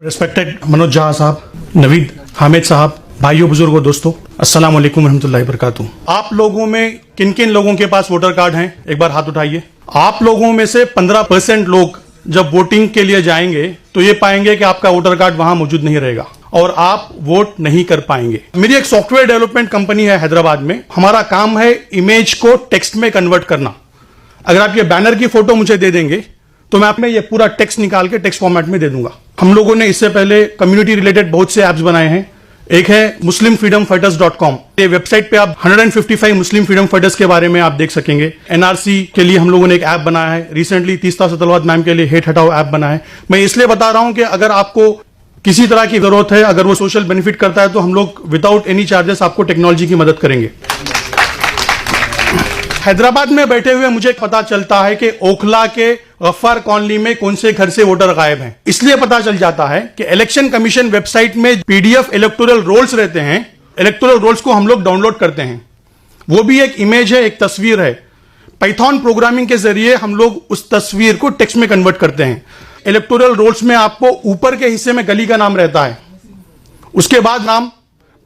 Respected Manoj जहा साहब, नवीद हामिद साहब, भाइयों बुजुर्गों दोस्तों, अस्सलाम वालेकुम रहमतुल्लाहि वबरकातुहू। आप लोगों में किन किन लोगों के पास वोटर कार्ड हैं, एक बार हाथ उठाइए। आप लोगों में से 15% लोग जब वोटिंग के लिए जाएंगे तो ये पाएंगे कि आपका वोटर कार्ड वहां मौजूद नहीं रहेगा और आप वोट नहीं कर पाएंगे। मेरी एक सॉफ्टवेयर डेवलपमेंट कंपनी है हैदराबाद में। हमारा काम है इमेज को टेक्स्ट में कन्वर्ट करना। अगर आप ये बैनर की फोटो मुझे दे देंगे तो मैं आप में ये पूरा टेक्स्ट निकाल के टेक्स्ट फॉर्मेट में दे दूंगा। हम लोगों ने इससे पहले कम्युनिटी रिलेटेड बहुत से ऐप्स बनाए हैं। एक है muslimfreedomfighters.com। ये वेबसाइट पे आप 155 मुस्लिम फ्रीडम फाइटर्स के बारे में आप देख सकेंगे। एनआरसी के लिए हम लोगों ने एक ऐप बनाया है। रिसेंटली तीस्ता सतलवाद मैम के लिए हेट हटाओ ऐप बना है। मैं इसलिए बता रहा हूं कि अगर आपको किसी तरह की जरूरत है, अगर वो सोशल बेनिफिट करता है, तो हम लोग विदाउट एनी चार्जेस आपको टेक्नोलॉजी की मदद करेंगे। हैदराबाद में बैठे हुए मुझे पता चलता है कि ओखला के गफ्फार कॉलोनी में कौन से घर से वोटर गायब हैं। इसलिए पता चल जाता है कि इलेक्शन कमीशन वेबसाइट में पीडीएफ इलेक्टोरल रोल्स रहते हैं। इलेक्टोरल रोल्स को हम लोग डाउनलोड करते हैं। वो भी एक इमेज है, एक तस्वीर है। पाइथन प्रोग्रामिंग के जरिए हम लोग उस तस्वीर को टेक्स्ट में कन्वर्ट करते हैं। इलेक्टोरल रोल्स में आपको ऊपर के हिस्से में गली का नाम रहता है, उसके बाद नाम,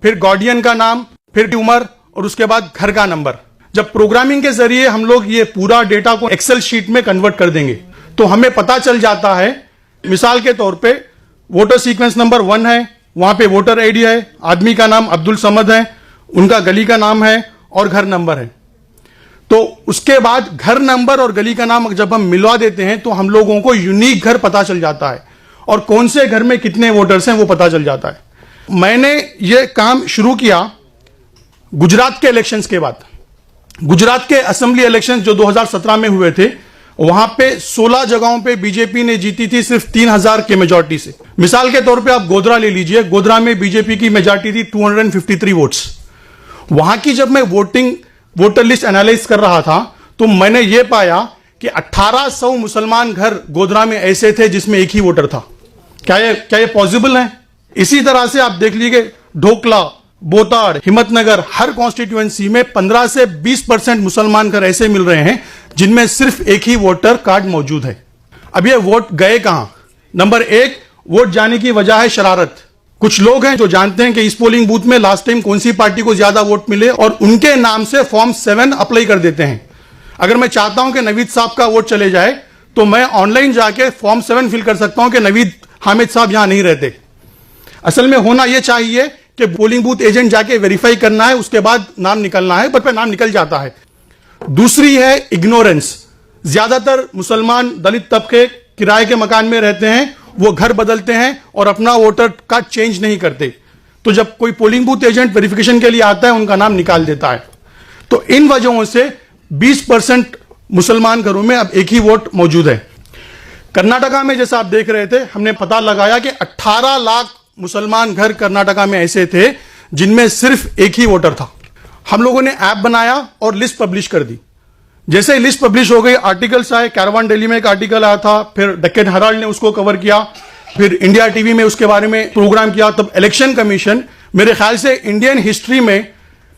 फिर गार्डियन का नाम, फिर उम्र और उसके बाद घर का नंबर। जब प्रोग्रामिंग के जरिए हम लोग ये पूरा डेटा को एक्सेल शीट में कन्वर्ट कर देंगे तो हमें पता चल जाता है, मिसाल के तौर पे वोटर सीक्वेंस नंबर 1 है, वहां पे वोटर आईडी है, आदमी का नाम अब्दुल समद है, उनका गली का नाम है और घर नंबर है। तो उसके बाद घर नंबर और गली का नाम जब हम मिलवा देते हैं तो हम लोगों को यूनिक घर पता चल जाता है और कौन से घर में कितने वोटर्स हैं वो पता चल जाता है। मैंने ये काम शुरू किया गुजरात के इलेक्शंस के बाद। गुजरात के असेंबली इलेक्शंस जो 2017 में हुए थे, वहां पे 16 जगहों पे बीजेपी ने जीती थी सिर्फ 3000 के मेजॉरिटी से। मिसाल के तौर पे आप गोधरा ले लीजिए। गोधरा में बीजेपी की मेजॉरिटी थी 253 वोट्स। वहां की जब मैं वोटर लिस्ट एनालाइज कर रहा था तो मैंने ये पाया कि 1800 मुसलमान घर गोधरा में ऐसे थे जिसमें एक ही वोटर था। क्या ये पॉसिबल है? इसी तरह से आप देख लीजिए ढोकला, बोताड़, हिम्मतनगर, हर कॉन्स्टिट्यूएंसी में 15 से 20% मुसलमान घर ऐसे मिल रहे हैं जिनमें सिर्फ एक ही वोटर कार्ड मौजूद है। अब ये वोट गए कहां? नंबर 1, वोट जाने की वजह है शरारत। कुछ लोग हैं जो जानते हैं कि इस पोलिंग बूथ में लास्ट टाइम कौन सी पार्टी को ज्यादा वोट मिले और उनके नाम से फॉर्म 7 अप्लाई कर देते हैं। अगर मैं चाहता हूं कि नवीद साहब का वोट चले जाए तो मैं ऑनलाइन जाके फॉर्म 7 फिल कर सकता हूं कि नवीद हामिद साहब यहां नहीं रहते। असल में होना यह चाहिए कि पोलिंग बूथ एजेंट जाके वेरीफाई करना है, उसके बाद नाम निकलना है, पर नाम निकल जाता है। दूसरी है इग्नोरेंस। ज्यादातर मुसलमान दलित तबके किराए के मकान में रहते हैं, वो घर बदलते हैं और अपना वोटर कार्ड चेंज नहीं करते। तो जब कोई पोलिंग बूथ एजेंट वेरिफिकेशन के लिए आता है उनका नाम निकाल देता है। तो इन वजहों से 20% मुसलमान घरों में अब एक ही वोट मौजूद है। कर्नाटका में जैसा आप देख रहे थे, हमने पता लगाया कि 18 लाख मुसलमान घर कर्नाटका में ऐसे थे जिनमें सिर्फ एक ही वोटर था। हम लोगों ने ऐप बनाया और लिस्ट पब्लिश कर दी। जैसे ही लिस्ट पब्लिश हो गई, आर्टिकल्स आए। कैरवान डेली में एक आर्टिकल आया था, फिर डेक्कन हेराल्ड ने उसको कवर किया, फिर इंडिया टीवी में उसके बारे में प्रोग्राम किया। तब इलेक्शन कमीशन, मेरे ख्याल से इंडियन हिस्ट्री में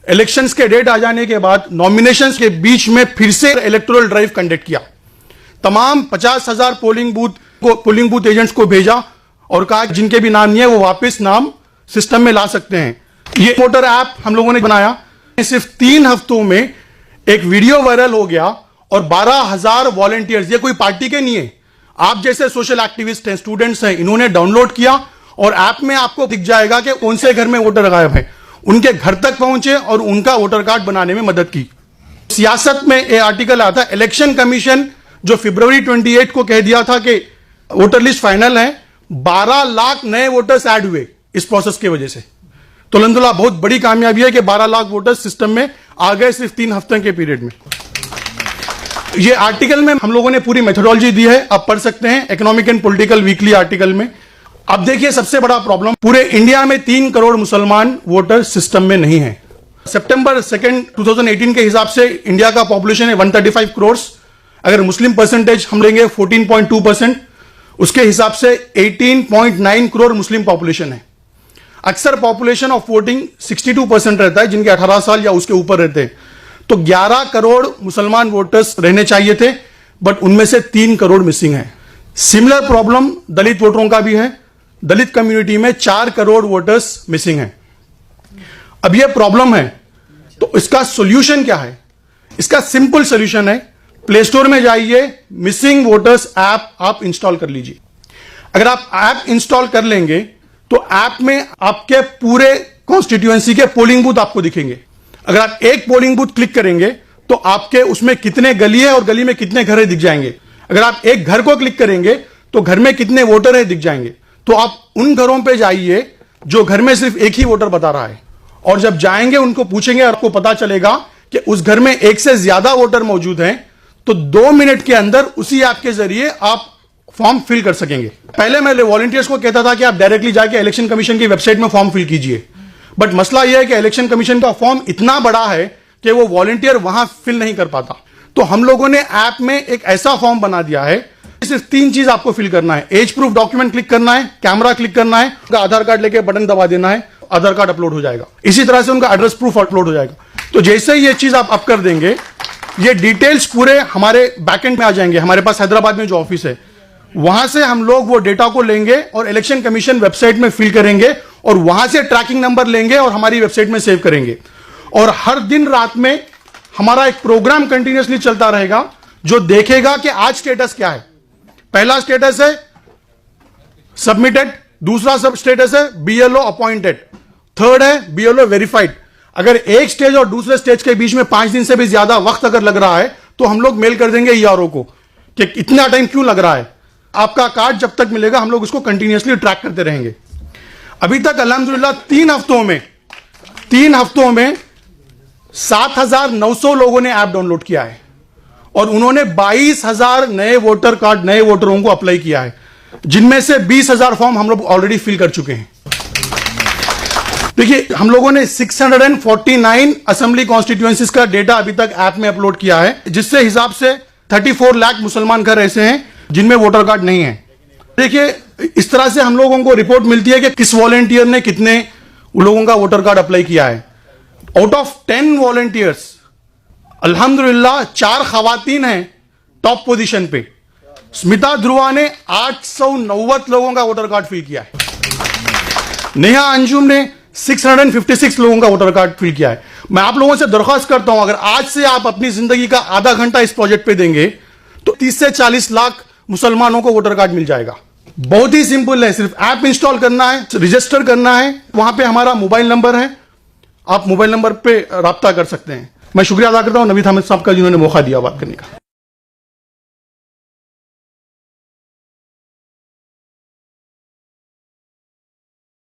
इलेक्शंस के डेट आ जाने के बाद नॉमिनेशंस के बीच में फिर से इलेक्टोरल ड्राइव कंडक्ट किया। तमाम 50,000 पोलिंग बूथ एजेंट्स को भेजा और कहा कि जिनके भी नाम नहीं है वो वापस नाम सिस्टम में ला सकते हैं। ये वोटर ऐप हम लोगों ने बनाया। सिर्फ 3 हफ्तों में एक वीडियो वायरल हो गया और 12,000 वॉलंटियर्स, ये कोई पार्टी के नहीं है, आप जैसे सोशल एक्टिविस्ट हैं, स्टूडेंट्स हैं, इन्होंने डाउनलोड किया और ऐप में आपको दिख जाएगा कि कौन से घर में वोटर गायब है। उनके घर तक पहुंचे और उनका वोटर कार्ड बनाने में मदद की। सियासत में एक आर्टिकल आता है, इलेक्शन कमीशन जो फरवरी 28 को कह दिया था कि वोटर लिस्ट फाइनल है, 12 लाख नए वोटर्स ऐड हुए इस प्रोसेस की वजह से। तो अल्हम्दुलिल्लाह बहुत बड़ी कामयाबी है कि 12 लाख वोटर्स सिस्टम में आ गए सिर्फ 3 हफ्ते के पीरियड में। ये आर्टिकल में हम लोगों ने पूरी मेथोडोलॉजी दी है, आप पढ़ सकते हैं, economic and political weekly article में। अब देखिए सबसे बड़ा प्रॉब्लम, पूरे इंडिया में 3 करोड़ मुसलमान वोटर सिस्टम में नहीं है। सितंबर 2, 2018 के हिसाब से इंडिया का पॉपुलेशन है 135 करोड़। अगर मुस्लिम परसेंटेज हम लेंगे 14.2%, उसके हिसाब से 18.9 करोड़ मुस्लिम पॉपुलेशन है। अक्सर पॉपुलेशन ऑफ वोटिंग 62% रहता है, जिनके 18 साल या उसके ऊपर रहते हैं। तो 11 करोड़ मुसलमान वोटर्स रहने चाहिए थे, बट उनमें से 3 करोड़ मिसिंग है। सिमिलर प्रॉब्लम दलित वोटरों का भी है। दलित कम्युनिटी में 4 करोड़ वोटर्स मिसिंग हैं। अब यह प्रॉब्लम है, तो इसका सॉल्यूशन क्या है? इसका सिंपल सॉल्यूशन है, प्ले स्टोर में जाइए, मिसिंग वोटर्स ऐप आप इंस्टॉल कर लीजिए। अगर आप ऐप इंस्टॉल कर लेंगे तो ऐप में आपके पूरे कॉन्स्टिट्यूएंसी के पोलिंग बूथ आपको दिखेंगे। अगर आप एक पोलिंग बूथ क्लिक करेंगे तो आपके उसमें कितने गली है और गली में कितने घर है दिख जाएंगे। अगर आप एक घर को क्लिक करेंगे तो घर में कितने वोटर है दिख जाएंगे। तो आप उन घरों पे जाइए जो घर में सिर्फ एक ही वोटर बता रहा है, और जब जाएंगे उनको पूछेंगे, आपको पता चलेगा कि उस घर में एक से ज्यादा वोटर मौजूद हैं, तो 2 मिनट के अंदर उसी ऐप के जरिए आप फॉर्म फिल कर सकेंगे। पहले मैं वॉलंटियर्स को कहता था कि आप डायरेक्टली जाके इलेक्शन कमीशन की वेबसाइट में फॉर्म फिल कीजिए, बट मसला यह है कि इलेक्शन कमीशन का फॉर्म इतना बड़ा है कि वो वॉलंटियर वहां फिल नहीं कर पाता। तो हम लोगों ने ऐप में एक ऐसा फॉर्म बना दिया है, सिर्फ 3 चीज आपको फिल करना है। एज प्रूफ डॉक्यूमेंट क्लिक करना है, कैमरा क्लिक करना है, आधार कार्ड लेके बटन दबा देना है, आधार कार्ड अपलोड हो जाएगा। इसी तरह से उनका एड्रेस प्रूफ अपलोड हो जाएगा। तो जैसे ही ये चीज आप अप कर देंगे, ये डिटेल्स पूरे हमारे बैकएंड में आ जाएंगे। हमारे पास हैदराबाद में जो ऑफिस है, वहां से हम लोग वो डेटा को लेंगे और इलेक्शन कमीशन वेबसाइट में फिल करेंगे, और वहां से ट्रैकिंग नंबर लेंगे और हमारी वेबसाइट में सेव करेंगे। और हर दिन रात में हमारा एक प्रोग्राम कंटिन्यूअसली चलता रहेगा जो देखेगा कि आज स्टेटस क्या है। पहला स्टेटस है सबमिटेड, दूसरा सब स्टेटस है BLO अपॉइंटेड, थर्ड है BLO वेरीफाइड। अगर एक स्टेज और दूसरे स्टेज के बीच में 5 दिन से भी ज्यादा वक्त अगर लग रहा है तो हम लोग मेल कर देंगे ERO को कि इतना टाइम क्यों लग रहा है। आपका कार्ड जब तक मिलेगा हम लोग उसको कंटिन्यूअसली ट्रैक करते रहेंगे। अभी तक अल्हम्दुलिल्लाह 3 हफ्तों में 7,900 लोगों ने ऐप डाउनलोड किया है, और उन्होंने 22,000 नए वोटर कार्ड नए वोटरों को अप्लाई किया है, जिनमें से 20,000 फॉर्म हम लोग ऑलरेडी फिल कर चुके हैं। देखिए, हम लोगों ने 649 असेंबली कॉन्स्टिट्यूएंसीज का डेटा अभी तक ऐप में अपलोड किया है, जिससे हिसाब से 34 लाख मुसलमान घर ऐसे हैं जिनमें वोटर कार्ड नहीं है। देखिए, इस तरह से हम लोगों को रिपोर्ट मिलती है कि किस वॉलंटियर ने कितने लोगों का वोटर कार्ड अप्लाई किया है। आउट ऑफ 10 वॉलंटियर्स अल्हम्दुलिल्लाह 4 खवातीन हैं टॉप पोजीशन पे। स्मिता ध्रुवा ने 890 लोगों का वोटर कार्ड फिल किया है। नेहा अंजुम ने 656 लोगों का वोटर कार्ड फिल किया है। मैं आप लोगों से दरख्वास्त करता हूं, अगर आज से आप अपनी जिंदगी का आधा घंटा इस प्रोजेक्ट पे देंगे तो 30 से 40 लाख मुसलमानों को वोटर कार्ड मिल जाएगा। बहुत ही सिंपल है, सिर्फ ऐप इंस्टॉल करना है, रजिस्टर करना है। वहां पे हमारा मोबाइल नंबर है, आप मोबाइल नंबर पे राब्ता कर सकते हैं। मैं शुक्रिया अदा करता हूं नवीद अहमद साहब का जिन्होंने मौका दिया बात करने का।